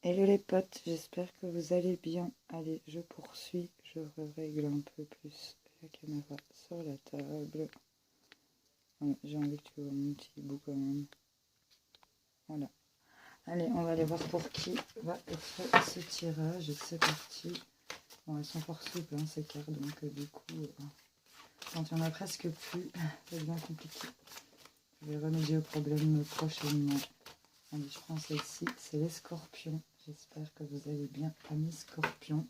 Hello les potes, j'espère que vous allez bien. Allez, je poursuis, je règle un peu plus la caméra sur la table. Voilà, j'ai envie que tu vois mon petit bout quand même. Voilà. Allez, on va aller voir pour qui va être ce tirage. C'est parti. Bon, elles sont fort souples, hein, ces cartes, donc du coup, quand il n'y en a presque plus, c'est bien compliqué. Je vais remédier au problème prochainement. Allez, je prends celle-ci, c'est les scorpions. J'espère que vous allez bien, amis scorpions.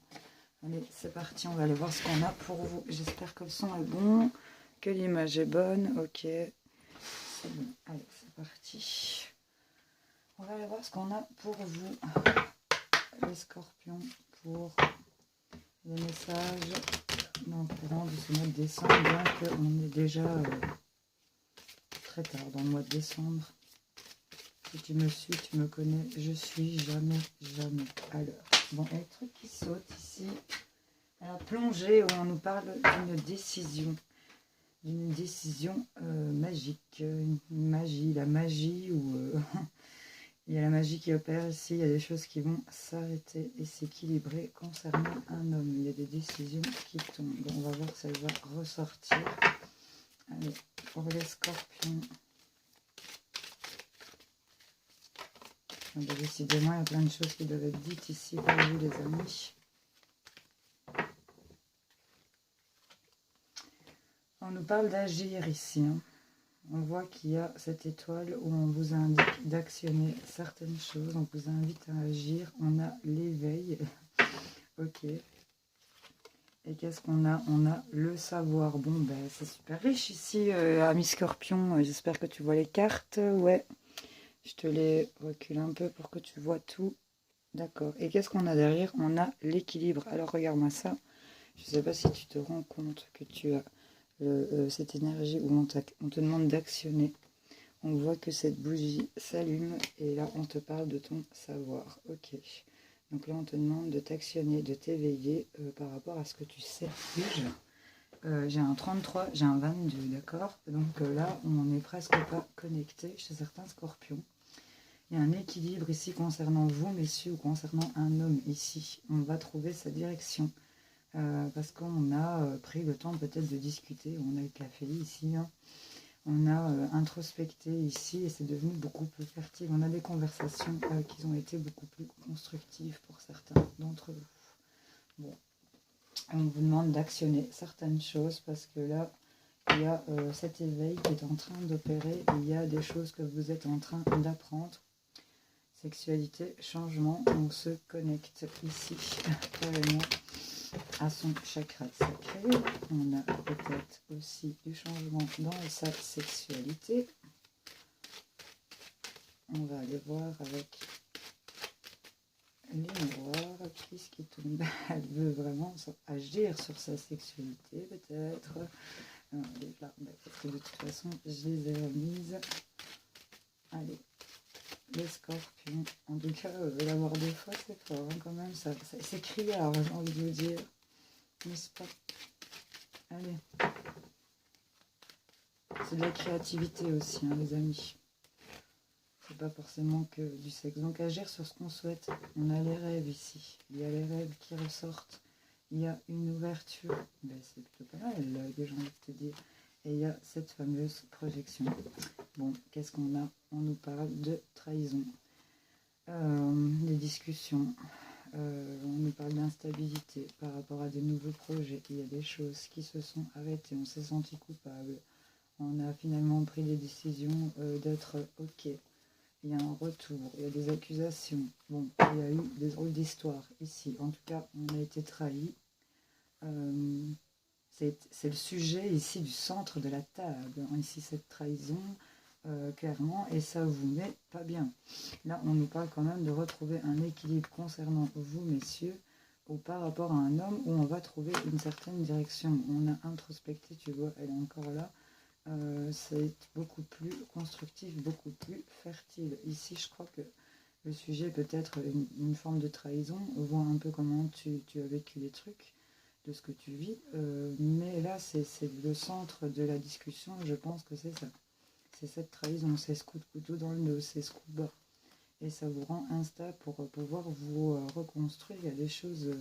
Allez, c'est parti, on va aller voir ce qu'on a pour vous. J'espère que le son est bon, que l'image est bonne. Ok, c'est bon. Allez, c'est parti. On va aller voir ce qu'on a pour vous, les scorpions, pour les messages dans le courant de ce mois de décembre, bien qu'on est déjà très tard dans le mois de décembre. Si tu me suis, tu me connais, je suis jamais à l'heure. Bon, il y a des trucs qui sautent ici. La plongée où on nous parle d'une décision magique, une magie, la magie où il y a la magie qui opère ici, il y a des choses qui vont s'arrêter et s'équilibrer concernant un homme. Il y a des décisions qui tombent. Bon, on va voir si elle va ressortir. Allez, pour les scorpions. Décidément, il y a plein de choses qui doivent être dites ici pour vous, les amis. On nous parle d'agir ici. Hein. On voit qu'il y a cette étoile où on vous indique d'actionner certaines choses. On vous invite à agir. On a l'éveil. Ok. Et qu'est-ce qu'on a? On a le savoir. Bon, ben, c'est super riche ici, ami Scorpion. J'espère que tu vois les cartes. Ouais. Je te les recule un peu pour que tu vois tout. D'accord. Et qu'est-ce qu'on a derrière? On a l'équilibre. Alors, regarde-moi ça. Je ne sais pas si tu te rends compte que tu as cette énergie où on te demande d'actionner. On voit que cette bougie s'allume et là, on te parle de ton savoir. Ok. Donc là, on te demande de t'actionner, de t'éveiller par rapport à ce que tu sais déjà. J'ai un 33, j'ai un 22, d'accord? Donc là, on n'est presque pas connecté chez certains scorpions. Il y a un équilibre ici concernant vous, messieurs, ou concernant un homme ici. On va trouver sa direction. Parce qu'on a pris le temps peut-être de discuter. On a le café ici. Hein. On a introspecté ici et c'est devenu beaucoup plus fertile. On a des conversations qui ont été beaucoup plus constructives pour certains d'entre vous. Bon, on vous demande d'actionner certaines choses parce que là, il y a cet éveil qui est en train d'opérer. Il y a des choses que vous êtes en train d'apprendre. Sexualité, changement, on se connecte ici, carrément, à son chakra sacré. On a peut-être aussi du changement dans sa sexualité. On va aller voir avec les miroirs, qu'est-ce qui tombe. Elle veut vraiment agir sur sa sexualité, peut-être. Là, parce que de toute façon, je les ai remises. Allez, les scorpions. En tout cas, l'avoir des fois, c'est fort, hein, quand même. C'est criard, j'ai envie de vous dire. N'est-ce pas? Allez. C'est de la créativité aussi, hein, les amis. C'est pas forcément que du sexe. Donc agir sur ce qu'on souhaite. On a les rêves ici. Il y a les rêves qui ressortent. Il y a une ouverture. Ben, c'est plutôt pas mal que j'ai envie de te dire. Et il y a cette fameuse projection. Bon, qu'est-ce qu'on a? On nous parle de trahison. Des discussions. On nous parle d'instabilité par rapport à des nouveaux projets. Il y a des choses qui se sont arrêtées. On s'est senti coupable. On a finalement pris les décisions d'être OK. Il y a un retour, il y a des accusations. Bon, il y a eu des drôles d'histoires ici. En tout cas, on a été trahis. C'est le sujet ici du centre de la table. Ici, cette trahison, clairement, et ça vous met pas bien. Là, on nous parle quand même de retrouver un équilibre concernant vous, messieurs, ou par rapport à un homme où on va trouver une certaine direction. On a introspecté, tu vois, elle est encore là. C'est beaucoup plus constructif, beaucoup plus fertile. Ici, je crois que le sujet peut être une forme de trahison. On voit un peu comment tu as vécu les trucs, de ce que tu vis. Mais là, c'est le centre de la discussion. Je pense que c'est ça. C'est cette trahison, c'est ce coup de couteau dans le dos, c'est ce coup bas. et ça vous rend instable pour pouvoir vous reconstruire. Il y a des choses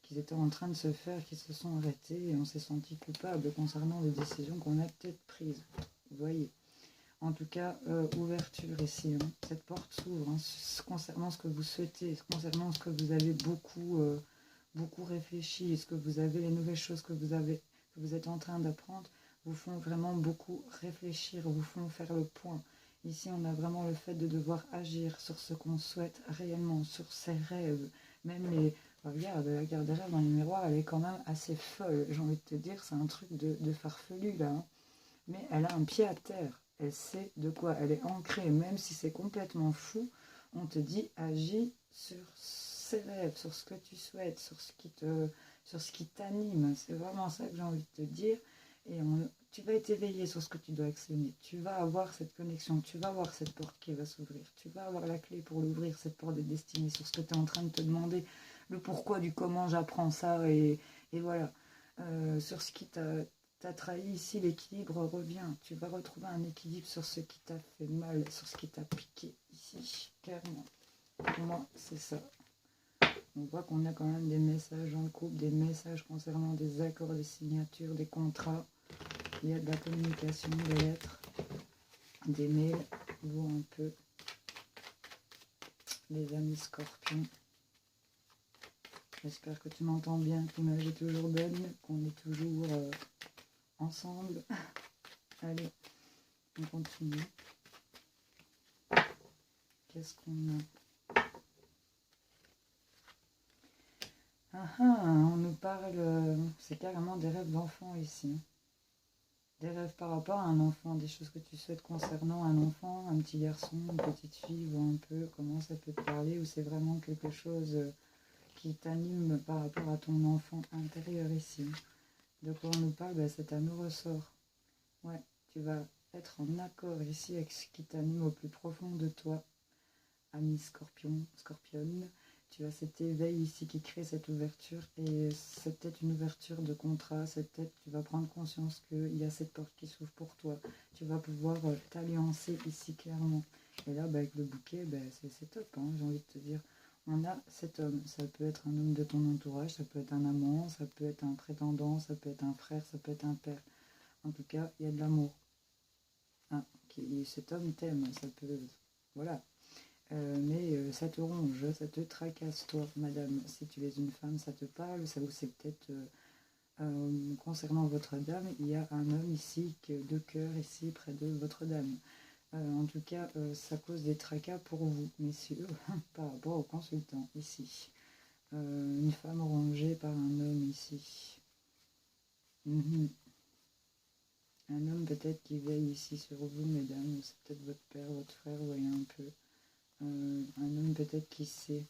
qui étaient en train de se faire, qui se sont arrêtées, et on s'est senti coupable concernant les décisions qu'on a peut-être prises. Vous voyez. En tout cas, ouverture ici. Hein. Cette porte s'ouvre hein, concernant ce que vous souhaitez, concernant ce que vous avez beaucoup réfléchi, ce que vous avez, les nouvelles choses que vous êtes en train d'apprendre, vous font vraiment beaucoup réfléchir, vous font faire le point. Ici, on a vraiment le fait de devoir agir sur ce qu'on souhaite réellement, sur ses rêves, même les... Regarde, la garde des rêves dans les miroirs, elle est quand même assez folle, j'ai envie de te dire, c'est un truc de farfelu là. Hein. Mais elle a un pied à terre, elle sait de quoi elle est ancrée, même si c'est complètement fou, on te dit agis sur ses rêves, sur ce que tu souhaites, sur ce qui t'anime, c'est vraiment ça que j'ai envie de te dire, et tu vas être éveillé sur ce que tu dois actionner, tu vas avoir cette connexion, tu vas avoir cette porte qui va s'ouvrir, tu vas avoir la clé pour l'ouvrir, cette porte des destinées, sur ce que tu es en train de te demander, le pourquoi du comment j'apprends ça, et voilà, sur ce qui t'a trahi ici, l'équilibre revient. Tu vas retrouver un équilibre sur ce qui t'a fait mal, sur ce qui t'a piqué ici, clairement. Pour moi, c'est ça. On voit qu'on a quand même des messages en couple, des messages concernant des accords, des signatures, des contrats. Il y a de la communication, des lettres, des mails. On voit un peu les amis scorpions. J'espère que tu m'entends bien, que l'image est toujours bonne, qu'on est toujours ensemble. Allez, on continue. Qu'est-ce qu'on a? On nous parle, c'est carrément des rêves d'enfants ici. Des rêves par rapport à un enfant, des choses que tu souhaites concernant un enfant, un petit garçon, une petite fille, voir un peu comment ça peut te parler, ou c'est vraiment quelque chose qui t'anime par rapport à ton enfant intérieur ici. De quoi on nous parle, cet amour ressort. Ouais, tu vas être en accord ici avec ce qui t'anime au plus profond de toi, ami scorpion, scorpionne. Tu as cet éveil ici qui crée cette ouverture, et c'est peut-être une ouverture de contrat, c'est peut-être tu vas prendre conscience qu'il y a cette porte qui s'ouvre pour toi. Tu vas pouvoir t'alliancer ici clairement. Et là, avec le bouquet, c'est top, hein, j'ai envie de te dire. On a cet homme, ça peut être un homme de ton entourage, ça peut être un amant, ça peut être un prétendant, ça peut être un frère, ça peut être un père. En tout cas, il y a de l'amour. Hein, cet homme t'aime, ça peut... Voilà. Mais ça te ronge, ça te tracasse, toi, madame. Si tu es une femme, ça te parle, ça vous c'est peut-être... concernant votre dame, il y a un homme ici, de cœur, ici, près de votre dame. En tout cas, ça cause des tracas pour vous, messieurs, par rapport au consultant, ici. Une femme rongée par un homme, ici. Un homme peut-être qui veille ici sur vous, mesdames. C'est peut-être votre père, votre frère, voyez un peu. Un homme peut-être qui sait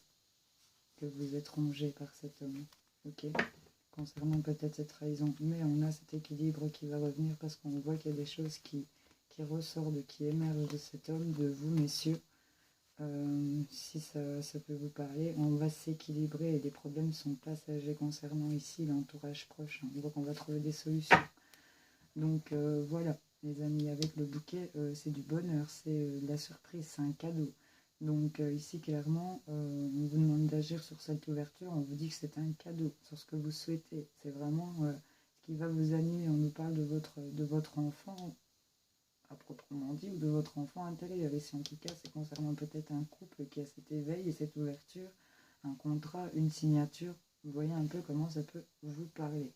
que vous êtes rongé par cet homme. Ok, concernant peut-être cette trahison. Mais on a cet équilibre qui va revenir parce qu'on voit qu'il y a des choses qui ressortent, qui émergent de cet homme, de vous, messieurs. Si ça peut vous parler, on va s'équilibrer et les problèmes sont passagers concernant ici l'entourage proche. On voit qu'on va trouver des solutions. Donc voilà, les amis, avec le bouquet, c'est du bonheur, c'est de la surprise, c'est un cadeau. Donc ici, clairement, on vous demande d'agir sur cette ouverture, on vous dit que c'est un cadeau, sur ce que vous souhaitez. C'est vraiment ce qui va vous animer. On nous parle de votre enfant, à proprement dit, ou de votre enfant intérieur. Ici, en tout cas, c'est concernant peut-être un couple qui a cet éveil et cette ouverture, un contrat, une signature. Vous voyez un peu comment ça peut vous parler.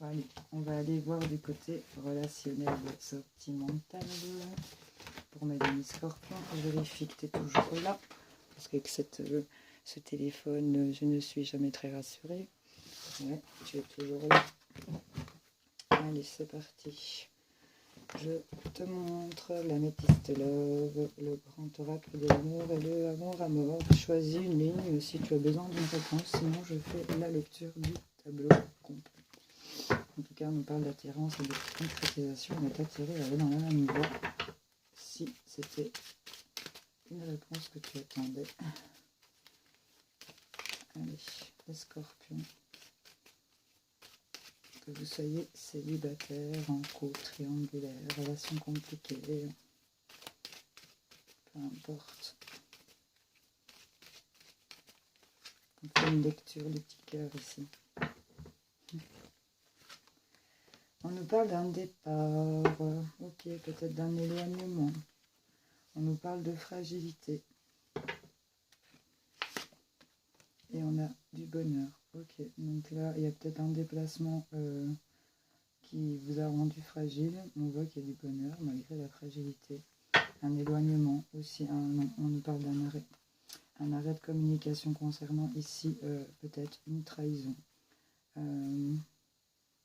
Allez, on va aller voir du côté relationnel, sentimental. Pour mes amis scorpions, je vérifie que tu es toujours là. Parce qu'avec ce téléphone, je ne suis jamais très rassurée. Ouais, tu es toujours là. Allez, c'est parti. Je te montre l'améthyste love, le grand oracle de l'amour et le amour à mort. Choisis une ligne si tu as besoin d'une réponse, sinon je fais la lecture du tableau complet. En tout cas, on nous parle d'attirance et de concrétisation. On est attiré à aller dans la même voie si c'était une réponse que tu attendais. Allez, les scorpions. Que vous soyez célibataire, en couple, triangulaire, relation compliquée, peu importe. On fait une lecture du petit cœur ici. On nous parle d'un départ, ok, peut-être d'un éloignement. On nous parle de fragilité. Et on a du bonheur. Ok, donc là, il y a peut-être un déplacement qui vous a rendu fragile. On voit qu'il y a du bonheur malgré la fragilité. Un éloignement aussi. On nous parle d'un arrêt. Un arrêt de communication concernant ici peut-être une trahison.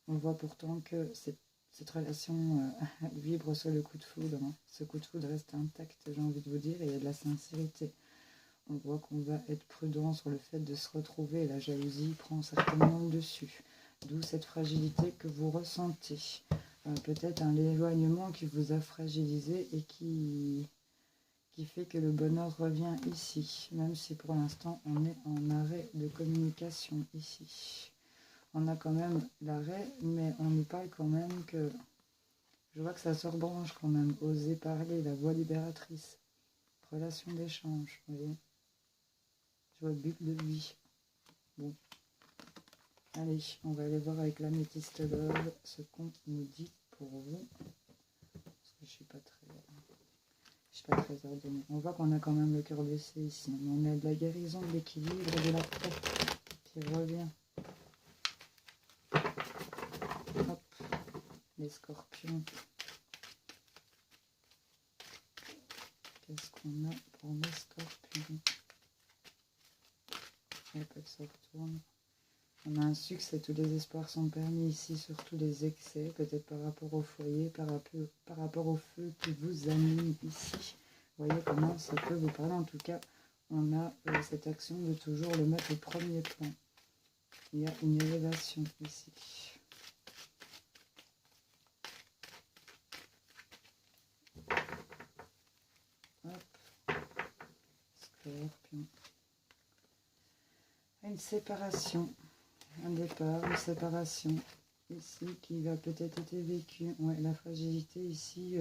On voit pourtant que cette relation vibre sur le coup de foudre. Hein. Ce coup de foudre reste intact, j'ai envie de vous dire, et il y a de la sincérité. On voit qu'on va être prudent sur le fait de se retrouver. La jalousie prend certainement le dessus. D'où cette fragilité que vous ressentez. Peut-être un éloignement qui vous a fragilisé et qui fait que le bonheur revient ici. Même si pour l'instant on est en arrêt de communication ici. On a quand même l'arrêt, mais on nous parle quand même que... Je vois que ça se rebranche quand même. Oser parler, la voix libératrice. Relation d'échange, vous voyez. Je vois but de vie. Bon. Allez, on va aller voir avec l'améthyste love ce qu'on nous dit pour vous. Parce que je suis pas très ordonnée. On voit qu'on a quand même le cœur blessé ici. On a de la guérison, de l'équilibre, de la paix qui revient. Hop, les scorpions. Qu'est-ce qu'on a pour les scorpions? Hop, ça retourne. On a un succès, tous les espoirs sont permis ici, surtout les excès, peut-être par rapport au foyer, par rapport au feu qui vous anime ici. Vous voyez comment ça peut vous parler. En tout cas, on a cette action de toujours le mettre au premier plan. Il y a une élévation ici. Hop. Scorpion. Une séparation. Un départ, une séparation ici qui va peut-être être vécue. Ouais, la fragilité ici,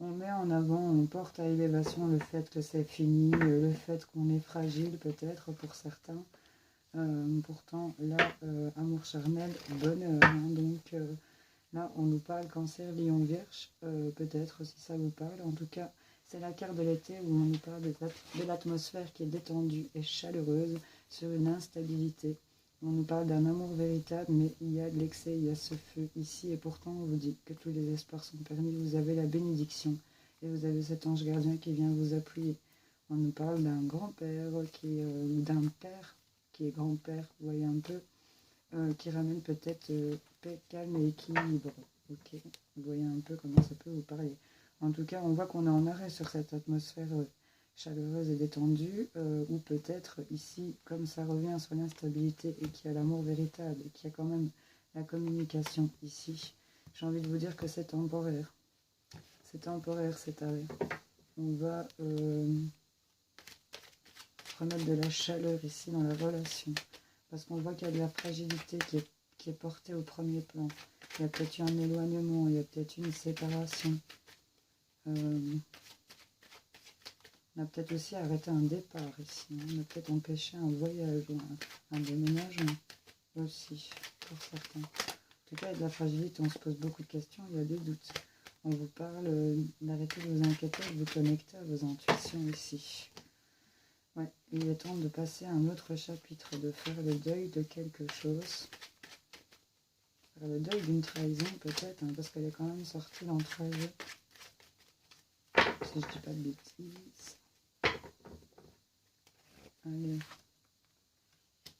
on met en avant, on porte à élévation le fait que c'est fini, le fait qu'on est fragile peut-être pour certains. Pourtant, là, amour charnel, bonheur. Hein, donc là, on nous parle cancer, lion, vierge, peut-être si ça vous parle. En tout cas, c'est la carte de l'été où on nous parle de l'atmosphère qui est détendue et chaleureuse sur une instabilité. On nous parle d'un amour véritable, mais il y a de l'excès, il y a ce feu ici. Et pourtant, on vous dit que tous les espoirs sont permis. Vous avez la bénédiction et vous avez cet ange gardien qui vient vous appuyer. On nous parle d'un grand-père, d'un père qui est grand-père, vous voyez un peu, qui ramène peut-être paix, calme et équilibre. Ok, vous voyez un peu comment ça peut vous parler. En tout cas, on voit qu'on est en arrêt sur cette atmosphère chaleureuse et détendue, ou peut-être ici, comme ça revient sur l'instabilité et qu'il y a l'amour véritable et qu'il y a quand même la communication ici, j'ai envie de vous dire que c'est temporaire. C'est temporaire cet arrêt. On va remettre de la chaleur ici dans la relation, parce qu'on voit qu'il y a de la fragilité qui est portée au premier plan. Il y a peut-être eu un éloignement, il y a peut-être une séparation. On a peut-être aussi arrêté un départ ici. On a peut-être empêché un voyage ou un déménagement aussi, pour certains. En tout cas, il y a de la fragilité, on se pose beaucoup de questions, il y a des doutes. On vous parle d'arrêter de vous inquiéter, de vous connecter à vos intuitions ici. Ouais, il est temps de passer à un autre chapitre, de faire le deuil de quelque chose. Faire le deuil d'une trahison peut-être, hein, parce qu'elle est quand même sortie d'entre eux. Si je dis pas de bêtises. Allez.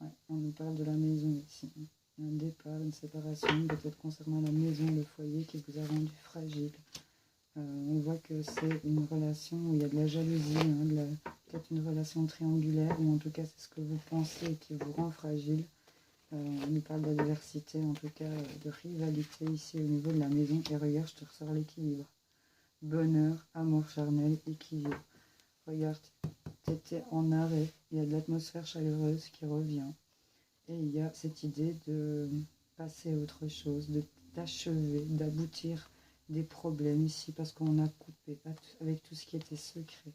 Ouais, on nous parle de la maison ici. Un départ, une séparation, peut-être concernant la maison, le foyer qui vous a rendu fragile. On voit que c'est une relation où il y a de la jalousie, hein, peut-être une relation triangulaire, ou en tout cas c'est ce que vous pensez et qui vous rend fragile. On nous parle d'adversité, en tout cas de rivalité ici au niveau de la maison. Et regarde, je te ressors l'équilibre. Bonheur, amour charnel, équilibre. Regarde, tu étais en arrêt, il y a de l'atmosphère chaleureuse qui revient. Et il y a cette idée de passer à autre chose, d'achever, d'aboutir des problèmes ici, parce qu'on a coupé avec tout ce qui était secret.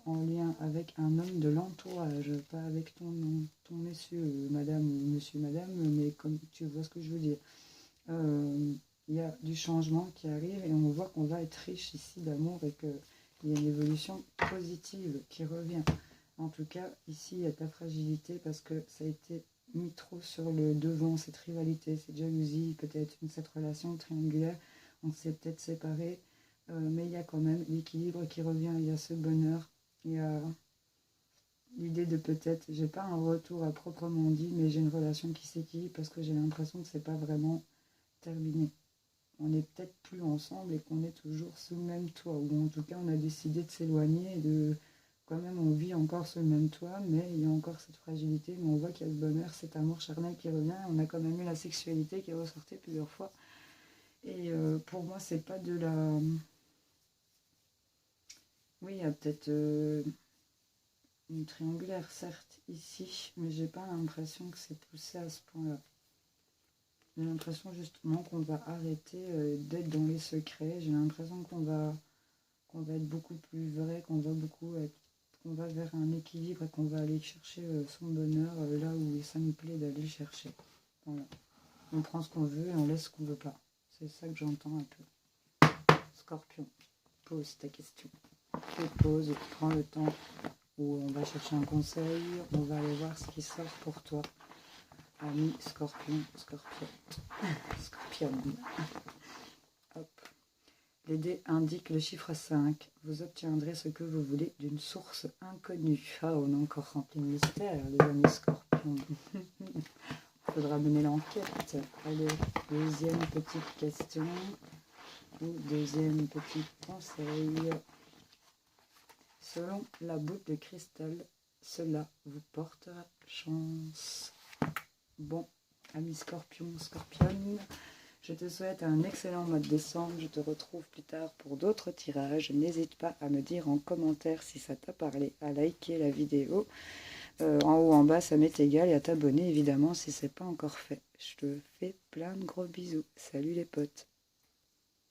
en lien avec un homme de l'entourage, pas avec ton monsieur, madame ou monsieur, madame, mais comme tu vois ce que je veux dire. Il y a du changement qui arrive et on voit qu'on va être riche ici d'amour et qu'il y a une évolution positive qui revient. En tout cas, ici, il y a ta fragilité parce que ça a été mis trop sur le devant, cette rivalité, cette jalousie, peut-être cette relation triangulaire. On s'est peut-être séparés, mais il y a quand même l'équilibre qui revient, il y a ce bonheur, il y a l'idée de peut-être, j'ai pas un retour à proprement dit, mais j'ai une relation qui s'équilibre parce que j'ai l'impression que c'est pas vraiment terminé. On n'est peut-être plus ensemble et qu'on est toujours sous le même toit, ou en tout cas on a décidé de s'éloigner et de... Quand même on vit encore sous le même toit, mais il y a encore cette fragilité, mais on voit qu'il y a ce bonheur, cet amour charnel qui revient, on a quand même eu la sexualité qui est ressortie plusieurs fois. Et pour moi c'est pas de la... Oui, il y a peut-être une triangulaire certes ici, mais j'ai pas l'impression que c'est poussé à ce point-là. J'ai l'impression justement qu'on va arrêter d'être dans les secrets. J'ai l'impression qu'on va être beaucoup plus vrai, qu'on va vers un équilibre et qu'on va aller chercher son bonheur là où ça nous plaît d'aller le chercher. Voilà. On prend ce qu'on veut et on laisse ce qu'on veut pas. C'est ça que j'entends un peu. Scorpion, pose ta question. Tu poses, prends le temps où on va chercher un conseil, on va aller voir ce qui sort pour toi. Ami Scorpion, Scorpion. Hop. Les dés indiquent le chiffre 5. Vous obtiendrez ce que vous voulez d'une source inconnue. Ah, on a encore rempli le mystère, les amis Scorpions. Il faudra mener l'enquête. Allez, deuxième petite question. Ou deuxième petit conseil. Selon la boule de cristal, cela vous portera chance. Bon, amis Scorpion, Scorpionne, je te souhaite un excellent mois de décembre. Je te retrouve plus tard pour d'autres tirages. N'hésite pas à me dire en commentaire si ça t'a parlé, à liker la vidéo. En haut, en bas, ça m'est égal. Et à t'abonner, évidemment, si ce n'est pas encore fait. Je te fais plein de gros bisous. Salut les potes.